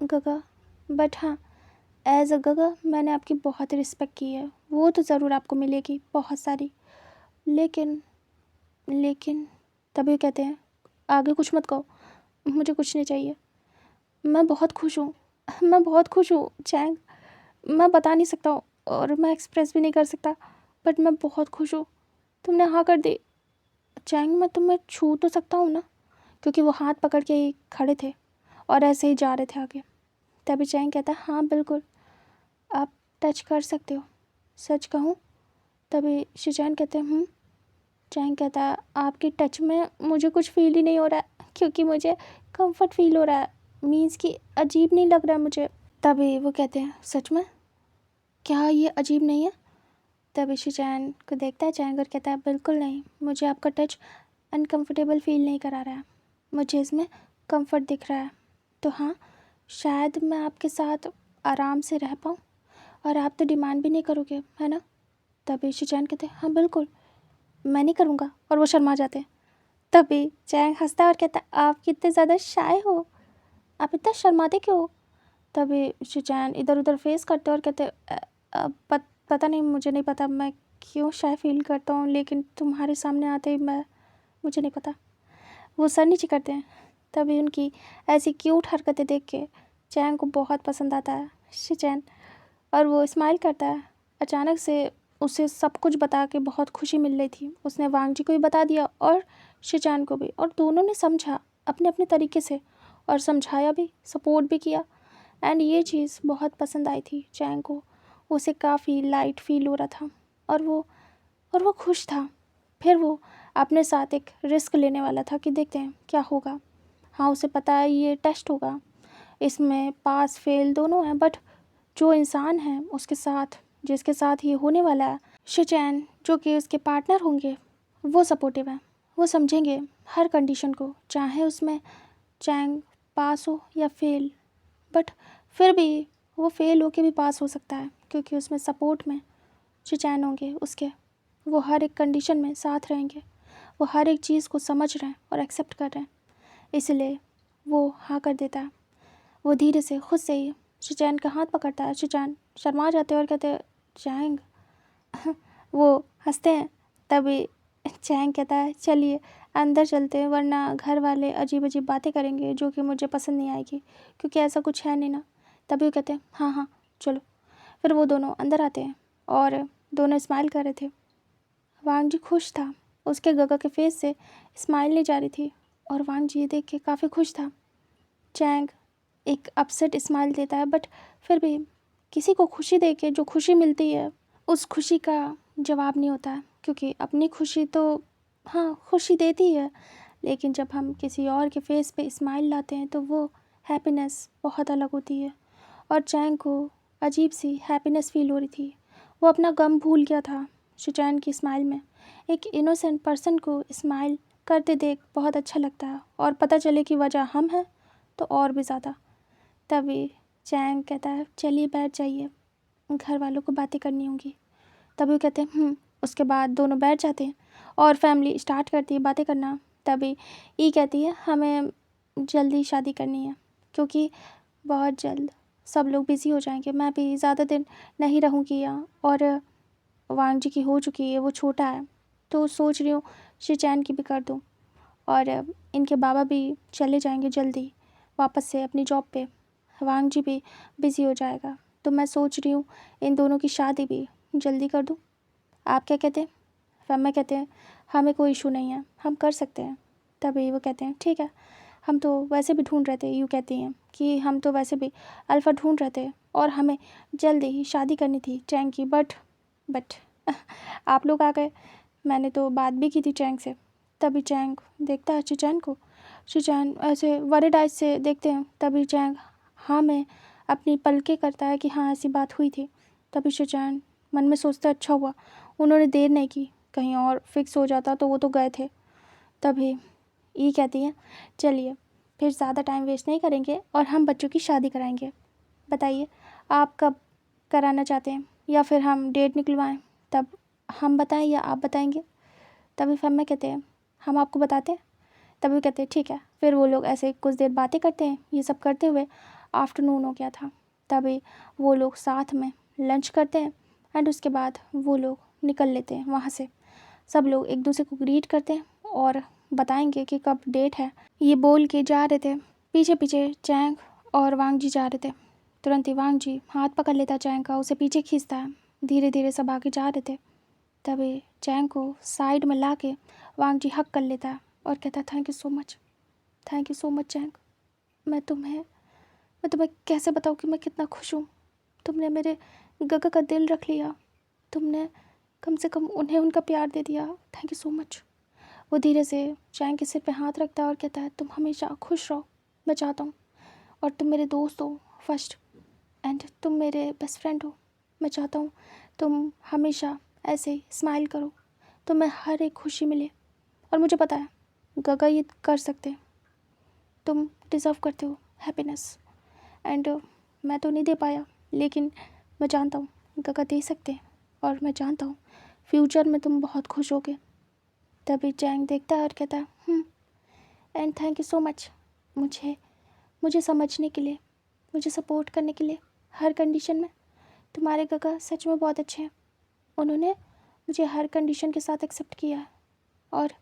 Speaker 1: गगा, बट हाँ एज अ गगा मैंने आपकी बहुत रिस्पेक्ट की है, वो तो ज़रूर आपको मिलेगी बहुत सारी, लेकिन लेकिन तभी कहते हैं आगे कुछ मत कहो, मुझे कुछ नहीं चाहिए, मैं बहुत खुश हूँ, मैं बहुत खुश हूँ चैंग, मैं बता नहीं सकता हूँ और मैं एक्सप्रेस भी नहीं कर सकता, बट मैं बहुत खुश हूँ, तुमने हाँ कर दी। चैंग मैं तुम्हें छू तो सकता हूँ ना? क्योंकि वो हाथ पकड़ के ही खड़े थे और ऐसे ही जा रहे थे आगे। तभी चैंग कहता है हाँ बिल्कुल, आप टच कर सकते हो, सच कहूँ? तभी शिचैन कहते हैं चैंग कहता है आपकी टच में मुझे कुछ फील ही नहीं हो रहा है, क्योंकि मुझे कंफर्ट फील हो रहा है, मीन्स कि अजीब नहीं लग रहा है मुझे। तभी वो कहते हैं सच में, क्या ये अजीब नहीं है? तभी शिचैन को देखता है चैंग और कहता है बिल्कुल नहीं, मुझे आपका टच अनकंफर्टेबल फील नहीं करा रहा है, मुझे इसमें कंफर्ट दिख रहा है, तो हाँ शायद मैं आपके साथ आराम से रह पाऊँ और आप तो डिमांड भी नहीं करोगे, है ना? तभी शिचैन कहते हैं हाँ बिल्कुल, मैं नहीं करूँगा, और वो शर्मा जाते हैं। तभी चैंग हंसता है और कहता है आप कितने ज़्यादा शाय हो, आप इतना शर्माते क्यों हो? तभी शिचैन इधर उधर फेस करते और कहते पता नहीं, मुझे नहीं पता मैं क्यों शाय फील करता हूँ, लेकिन तुम्हारे सामने आते ही मुझे नहीं पता। वो सर नीचे करते हैं। तभी उनकी ऐसी क्यूट हरकतें देख के चैंग को बहुत पसंद आता है शिचैन, और वो स्माइल करता है। अचानक से उसे सब कुछ बता के बहुत खुशी मिल रही थी, उसने वांग जी को भी बता दिया और शिचैन को भी, और दोनों ने समझा अपने अपने तरीके से और समझाया भी, सपोर्ट भी किया, एंड ये चीज़ बहुत पसंद आई थी चैंग को। उसे काफ़ी लाइट फील हो रहा था और वो खुश था। फिर वो अपने साथ एक रिस्क लेने वाला था कि देखते हैं क्या होगा। हाँ उसे पता है ये टेस्ट होगा, इसमें पास फेल दोनों हैं, बट जो इंसान है उसके साथ, जिसके साथ ये होने वाला है, शिचैन जो कि उसके पार्टनर होंगे, वो सपोर्टिव है, वो समझेंगे हर कंडीशन को, चाहे उसमें चैंग पास हो या फेल, बट फिर भी वो फेल होके भी पास हो सकता है, क्योंकि उसमें सपोर्ट में शिचैन होंगे उसके, वो हर एक कंडीशन में साथ रहेंगे, वो हर एक चीज़ को समझ रहे हैं और एक्सेप्ट कर रहे हैं, इसलिए वो हाँ कर देता है। वो धीरे से खुद से ही शिचैन का हाथ पकड़ता है। शिचैन शर्मा जाते हैं और कहते हैं चैंग वो हंसते हैं। तभी चैंग कहता है चलिए अंदर चलते हैं, वरना घर वाले अजीब अजीब बातें करेंगे जो कि मुझे पसंद नहीं आएगी, क्योंकि ऐसा कुछ है नहीं ना। तभी वो कहते हैं हाँ हाँ चलो। फिर वो दोनों अंदर आते हैं और दोनों स्माइल कर रहे थे। वांग जी खुश था, उसके गगा के फेस से स्माइल नहीं जा रही थी, और वांग जी ये देख के काफ़ी खुश था। चैंग एक अपसेट स्माइल देता है, बट फिर भी किसी को खुशी दे के जो खुशी मिलती है उस खुशी का जवाब नहीं होता है, क्योंकि अपनी खुशी तो हाँ खुशी देती है, लेकिन जब हम किसी और के फेस पे स्माइल लाते हैं तो वो हैप्पीनेस बहुत अलग होती है। और चैंग को अजीब सी हैप्पीनेस फील हो रही थी। वो अपना गम भूल गया था शिचैन की स्माइल में। एक इनोसेंट पर्सन को स्माइल करते देख बहुत अच्छा लगता है, और पता चले कि वजह हम हैं तो और भी ज़्यादा। तभी चैंग कहता है चलिए बैठ जाइए, घर वालों को बातें करनी होंगी। तभी वो कहते हैं उसके बाद दोनों बैठ जाते हैं और फैमिली स्टार्ट करती है बातें करना। तभी ई कहती है हमें जल्दी शादी करनी है, क्योंकि बहुत जल्द सब लोग बिज़ी हो जाएंगे, मैं भी ज़्यादा दिन नहीं रहूँगी यहाँ, और वांग जी की हो चुकी है, वो छोटा है, तो सोच रही हूँ शिचैन की भी कर दूँ। और इनके बाबा भी चले जाएंगे जल्दी वापस से अपनी जॉब पे, वांग जी भी बिज़ी हो जाएगा, तो मैं सोच रही हूँ इन दोनों की शादी भी जल्दी कर दूँ। आप क्या कहते हैं? फैमिली कहते हैं हमें कोई इशू नहीं है, हम कर सकते हैं। तभी वो कहते हैं ठीक है, हम तो वैसे भी ढूंढ रहे थे, यूँ कहती हैं कि हम तो वैसे भी अल्फ़ा ढूंढ रहे थे और हमें जल्दी ही शादी करनी थी चैंग की, बट आप लोग आ गए। मैंने तो बात भी की थी चैंग से। तभी चैंग देखता है शिचैन को, शिचैन ऐसे वरिड आइज से देखते हैं। तभी चैंग हाँ में अपनी पलके करता है कि हाँ ऐसी बात हुई थी। तभी शिचैन मन में सोचता है अच्छा हुआ उन्होंने देर नहीं की, कहीं और फिक्स हो जाता तो वो तो गए थे। तभी ई कहती है चलिए फिर ज़्यादा टाइम वेस्ट नहीं करेंगे और हम बच्चों की शादी कराएंगे। बताइए आप कब कराना चाहते हैं, या फिर हम डेट निकलवाएं, तब हम बताएं या आप बताएंगे? तभी फैमिली कहते हैं हम आपको बताते हैं। तभी कहते हैं ठीक है। फिर वो लोग ऐसे कुछ देर बातें करते हैं। ये सब करते हुए आफ्टरनून हो गया था। तभी वो लोग साथ में लंच करते हैं एंड उसके बाद वो लोग निकल लेते हैं वहाँ से। सब लोग एक दूसरे को ग्रीट करते हैं और बताएंगे कि कब डेट है। ये बोल के जा रहे थे, पीछे पीछे चैंग और वांग जी जा रहे थे। तुरंत ही वांग जी हाथ पकड़ लेता चैंग का, उसे पीछे खींचता है। धीरे धीरे सब आगे जा रहे थे। तभी चैंग को साइड में ला के वांग जी हक कर लेता है और कहता है thank you so much Chang. मैं तुम्हें कैसे बताऊँ कि मैं कितना खुश हूँ। तुमने मेरे गगा का दिल रख लिया, तुमने कम से कम उन्हें उनका प्यार दे दिया, थैंक यू सो मच। वो धीरे से चैंग के सिर पे हाथ रखता है और कहता है तुम हमेशा खुश रहो, मैं चाहता हूँ, और तुम मेरे दोस्त हो फर्स्ट, एंड तुम मेरे बेस्ट फ्रेंड हो। मैं चाहता हूँ तुम हमेशा ऐसे ही स्माइल करो, तुम्हें हर एक खुशी मिले, और मुझे पता है गगा ये कर सकते हैं। तुम डिज़र्व करते हो हैप्पीनेस, एंड मैं तो नहीं दे पाया, लेकिन मैं जानता हूँ गगा दे सकते हैं, और मैं जानता हूँ फ्यूचर में तुम बहुत खुश होगे। तभी चैंग देखता है और कहता है and thank you so much मुझे समझने के लिए, मुझे सपोर्ट करने के लिए हर कंडीशन में। तुम्हारे गगा सच में बहुत अच्छे हैं, उन्होंने मुझे हर कंडीशन के साथ एक्सेप्ट किया है, और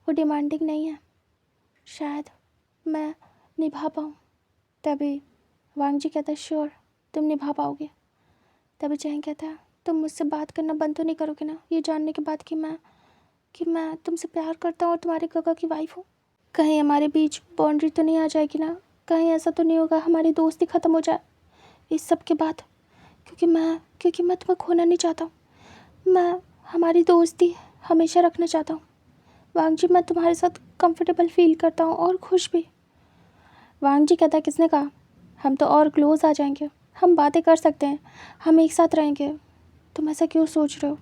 Speaker 1: वो डिमांडिंग नहीं है, शायद मैं निभा पाऊँ। तभी वांग जी कहता है श्योर तुम निभा पाओगे। तभी चैंग कहता है तुम मुझसे बात करना बंद तो नहीं करोगे ना, ये जानने के बाद कि मैं तुमसे प्यार करता हूँ और तुम्हारे गगा की वाइफ हूँ। कहीं हमारे बीच बाउंड्री तो नहीं आ जाएगी ना, कहीं ऐसा तो नहीं होगा हमारी दोस्ती ख़त्म हो जाए इस सब के बाद, क्योंकि मैं तुम्हें खोना नहीं चाहता हूँ, मैं हमारी दोस्ती हमेशा रखना चाहता हूँ। वांग जी मैं तुम्हारे साथ कंफर्टेबल फील करता हूँ और खुश भी। वांग जी कहता है किसने कहा, हम तो और क्लोज आ जाएंगे, हम बातें कर सकते हैं, हम एक साथ रहेंगे, तुम ऐसा क्यों सोच रहे हो?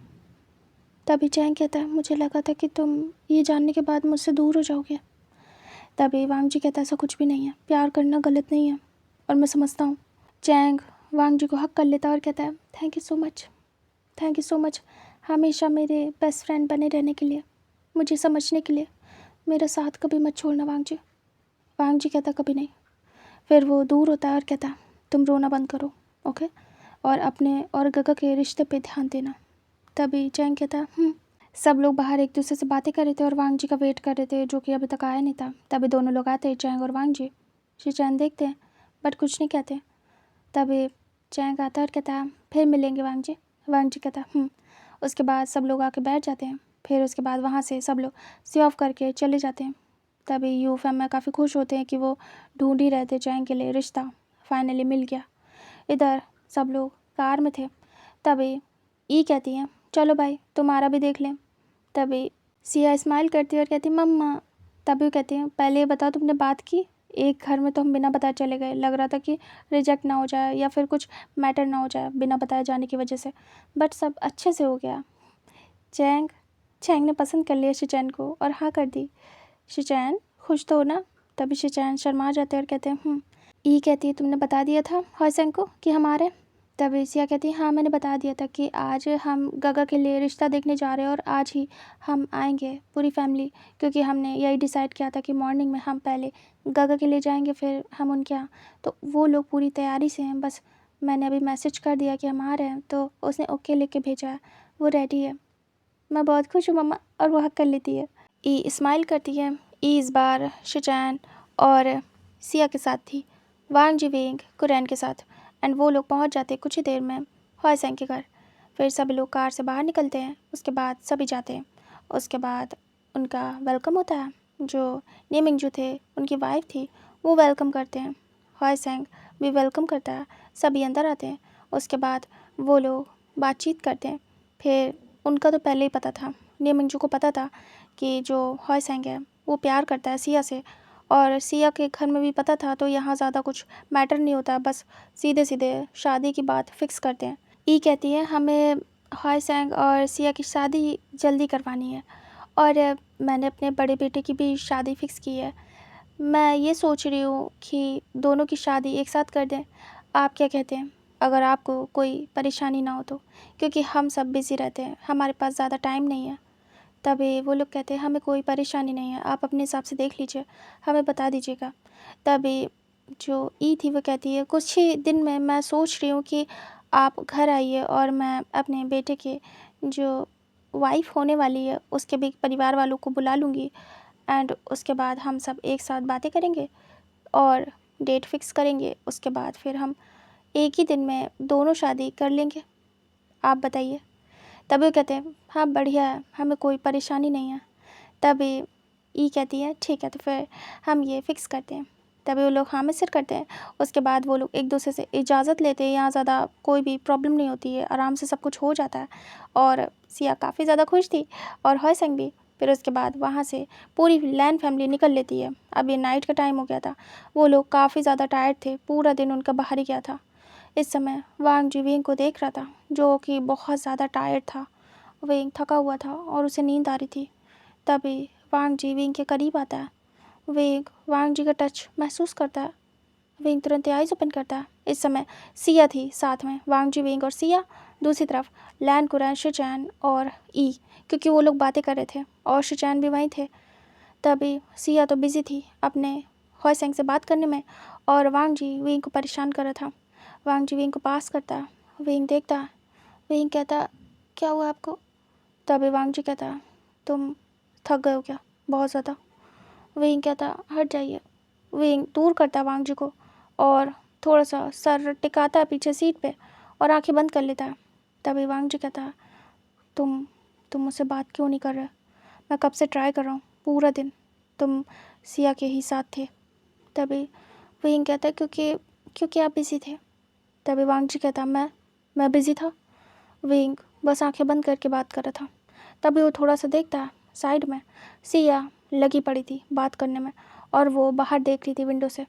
Speaker 1: तभी चैंग कहता है मुझे लगा था कि तुम ये जानने के बाद मुझसे दूर हो जाओगे। तभी वांग जी कहता है ऐसा कुछ भी नहीं है, प्यार करना गलत नहीं है, और मैं समझता हूँ। चैंग वांग जी को हक कर लेता और कहता है थैंक यू सो मच हमेशा मेरे बेस्ट फ्रेंड बने रहने के लिए, मुझे समझने के लिए, मेरा साथ कभी मत छोड़ना वांग जी। वांग जी कहता कभी नहीं। फिर वो दूर होता है और कहता है तुम रोना बंद करो, ओके, और अपने और गगा के रिश्ते पे ध्यान देना। तभी चैंग कहता है सब लोग बाहर एक दूसरे से बातें कर रहे थे और वांग जी का वेट कर रहे थे, जो कि अभी तक आया नहीं था। तभी दोनों लोग आते हैं, चैंग और वांग जी। चैंग देखते हैं बट कुछ नहीं कहते। तभी चैंग आता है और कहता है फिर मिलेंगे वांग जी। वांग जी कहता है उसके बाद सब लोग आके बैठ जाते हैं। फिर उसके बाद वहाँ से सब लोग सी ऑफ करके चले जाते हैं। तभी यू फैम में काफ़ी खुश होते हैं कि वो ढूंढ ही रहे थे चैंग के लिए रिश्ता, फाइनली मिल गया। इधर सब लोग कार में थे। तभी ई कहती हैं चलो भाई तुम्हारा भी देख लें। तभी सिया स्माइल करती है और कहती मम्मा तभी वो कहती हैं पहले ये बताओ तुमने बात की, एक घर में तो हम बिना बताए चले गए, लग रहा था कि रिजेक्ट ना हो जाए या फिर कुछ मैटर ना हो जाए बिना बताए जाने की वजह से, बट सब अच्छे से हो गया। चैंग चैंग ने पसंद कर लिया शिचैन को और हाँ कर दी। शिचैन खुश तो हो ना? तभी शिचैन शर्मा जाते हैं और कहते हैं ई कहती है तुमने बता दिया था हॉयसेंग को कि हम आ रहे हैं? तभी सिया कहती है हाँ मैंने बता दिया था कि आज हम गगा के लिए रिश्ता देखने जा रहे हैं और आज ही हम आएंगे पूरी फैमिली, क्योंकि हमने यही डिसाइड किया था कि मॉर्निंग में हम पहले गगा के लिए जाएंगे फिर हम उनके यहाँ। तो वो लोग पूरी तैयारी से हैं, बस मैंने अभी मैसेज कर दिया कि हम आ रहे हैं तो उसने ओके लिख के भेजा है, वो रेडी है। मैं बहुत खुश हूँ मम्मा, और वो हक कर लेती है। ई स्माइल करती है। ई इस बार शिचैन और सिया के साथ थी, वांग जीवेंग कुरैन के साथ, एंड वो लोग पहुंच जाते कुछ ही देर में हॉयसेंग के घर। फिर सभी लोग कार से बाहर निकलते हैं, उसके बाद सभी जाते हैं। उसके बाद उनका वेलकम होता है, जो नेमिंगजू थे उनकी वाइफ थी वो वेलकम करते हैं, हॉयसेंग भी वेलकम करता है, सभी अंदर आते हैं। उसके बाद वो लोग बातचीत करते हैं। फिर उनका तो पहले ही पता था, नेमिंगजू को पता था कि जो हॉयसेंग है वो प्यार करता है सिया से, और सिया के घर में भी पता था, तो यहाँ ज़्यादा कुछ मैटर नहीं होता, बस सीधे सीधे शादी की बात फिक्स करते हैं। ई कहती है हमें हॉयसेंग और सिया की शादी जल्दी करवानी है, और मैंने अपने बड़े बेटे की भी शादी फिक्स की है। मैं ये सोच रही हूँ कि दोनों की शादी एक साथ कर दें, आप क्या कहते हैं? अगर आपको कोई परेशानी ना हो तो, क्योंकि हम सब बिज़ी रहते हैं, हमारे पास ज़्यादा टाइम नहीं है। तभी वो लोग कहते हैं हमें कोई परेशानी नहीं है, आप अपने हिसाब से देख लीजिए, हमें बता दीजिएगा। तभी जो ई थी वो कहती है कुछ ही दिन में मैं सोच रही हूँ कि आप घर आइए और मैं अपने बेटे के जो वाइफ होने वाली है उसके भी परिवार वालों को बुला लूँगी, एंड उसके बाद हम सब एक साथ बातें करेंगे और डेट फिक्स करेंगे। उसके बाद फिर हम एक ही दिन में दोनों शादी कर लेंगे, आप बताइए। तभी वो कहते हैं हाँ बढ़िया है, हमें कोई परेशानी नहीं है। तभी ई कहती है ठीक है तो फिर हम ये फ़िक्स करते हैं। तभी वो लोग हाँ में सिर करते हैं। उसके बाद वो लोग एक दूसरे से इजाज़त लेते हैं, यहाँ ज़्यादा कोई भी प्रॉब्लम नहीं होती है, आराम से सब कुछ हो जाता है। और सिया काफ़ी ज़्यादा खुश थी और हॉयसेंग भी। फिर उसके बाद वहाँ से पूरी लैन फैमिली निकल लेती है। अब ये नाइट का टाइम हो गया था, वो लोग काफ़ी ज़्यादा टायर्ड थे, पूरा दिन उनका बाहर ही गया था। इस समय वांग जीविंग को देख रहा था जो कि बहुत ज़्यादा टायर्ड था, विंग थका हुआ था और उसे नींद आ रही थी। तभी वांग जी विंग के करीब आता है, विंग वांग जी का टच महसूस करता है, विंग तुरंत आइज ओपन करता है। इस समय सिया थी साथ में, वांग जी विंग और सिया, दूसरी तरफ लैन कुरैन शिचैन और ई, क्योंकि वो लोग बातें कर रहे थे और शिचैन भी वहीं थे। तभी सिया तो बिज़ी थी अपने हॉयसेंग से बात करने में, और वांग जी विंग को परेशान कर रहा था। वांग जी विंग को पास करता है, विंग देखता है, विंग कहता क्या हुआ आपको? तभी वांग जी कहता तुम थक गए हो क्या बहुत ज़्यादा? विंग कहता हट जाइए। विंग दूर करता है वांग जी को और थोड़ा सा सर टिकाता है पीछे सीट पे और आंखें बंद कर लेता है। तभी वांग जी कहता तुम तुम मुझसे बात क्यों नहीं कर रहे? मैं कब से ट्राई कर रहा हूँ पूरा दिन, तुम सिया के ही साथ थे। तभी विंग कहता है क्योंकि क्योंकि आप बिज़ी थे। तभी वांग जी कहता मैं बिज़ी था? विंग बस आंखें बंद करके बात कर रहा था। तभी वो थोड़ा सा देखता है साइड में, सिया लगी पड़ी थी बात करने में और वो बाहर देख रही थी विंडो से।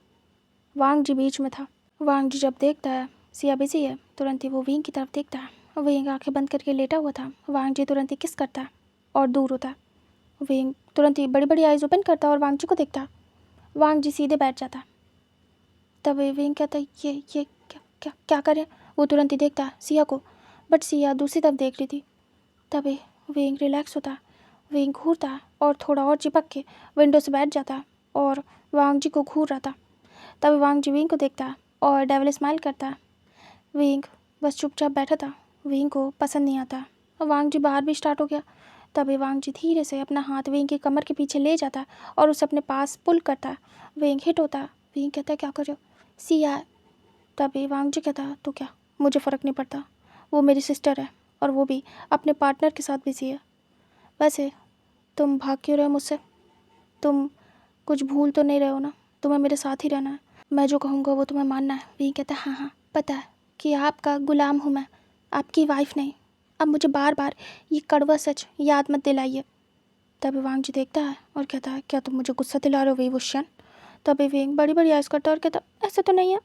Speaker 1: वांग जी बीच में था। वांग जी जब देखता है सिया बिजी है, तुरंत ही वो विंग की तरफ देखता है। विंग आंखें बंद करके लेटा हुआ था। वांग जी तुरंत ही किस करता है और दूर होता है। विंग तुरंत ही बड़ी बड़ी आइज ओपन करता है और वांग जी को देखता है। वांग जी सीधे बैठ जाता है। तभी विंग कहता है ये क्या क्या क्या करे? वो तुरंत ही देखता है सिया को, बट सिया दूसरी तरफ देख रही थी। तभी विंग रिलैक्स होता है, विंग घूरता है और थोड़ा और चिपक के विंडो से बैठ जाता है और वांग जी को घूर रहा था। तभी वांग जी विंग को देखता है और डेविल स्माइल करता है। विंग बस चुपचाप बैठा था, विंग को पसंद नहीं आता। वांग जी बाहर भी स्टार्ट हो गया। तभी वांग जी धीरे से अपना हाथ विंग की कमर के पीछे ले जाता है और उसे अपने पास पुल करता है। विंग हिट होता है। विंग कहता है क्या कर रहे हो? सिया है। तभी वांग जी कहता है तो क्या, मुझे फ़र्क नहीं पड़ता, वो मेरी सिस्टर है और वो भी अपने पार्टनर के साथ बिजी है। वैसे तुम भाग क्यों रहे हो मुझसे? तुम कुछ भूल तो नहीं रहे हो ना? तुम्हें मेरे साथ ही रहना है, मैं जो कहूँगा वो तुम्हें मानना है। विंग कहता है हाँ हाँ पता है कि आपका गुलाम हूँ मैं, आपकी वाइफ नहीं। अब मुझे बार बार ये कड़वा सच याद मत दिलाइए। तभी वांग जी देखता है और कहता है क्या तुम मुझे गुस्सा दिला रहे हो वी वुशन। तभी विंग बड़ी बड़ी आइस करता है और कहता ऐसा तो नहीं है,